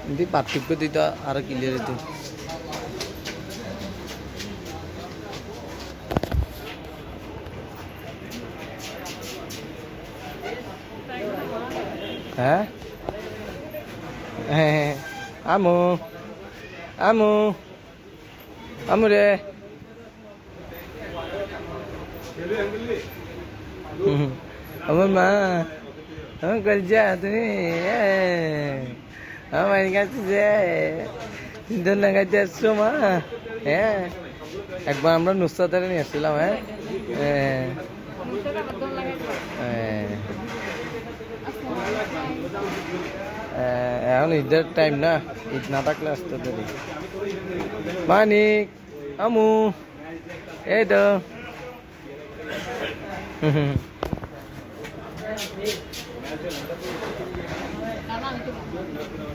কিন্তু পার্থক্য দিত আরো ক্লিয়ার হইতো। হ্যাঁ হ্যাঁ আমু আমু আমু রে আমার মা আমার করে যা তুমি আমার কাছে যে ধন্যবাদ গাইতে আসছো মা। হ্যাঁ একবার আমরা নুসরাতারে নিয়ে আসছিলাম। হ্যাঁ এখন ঈদের টাইম না, ঈদ না থাকলে আসতে দেরি। মানিক আমু এই তো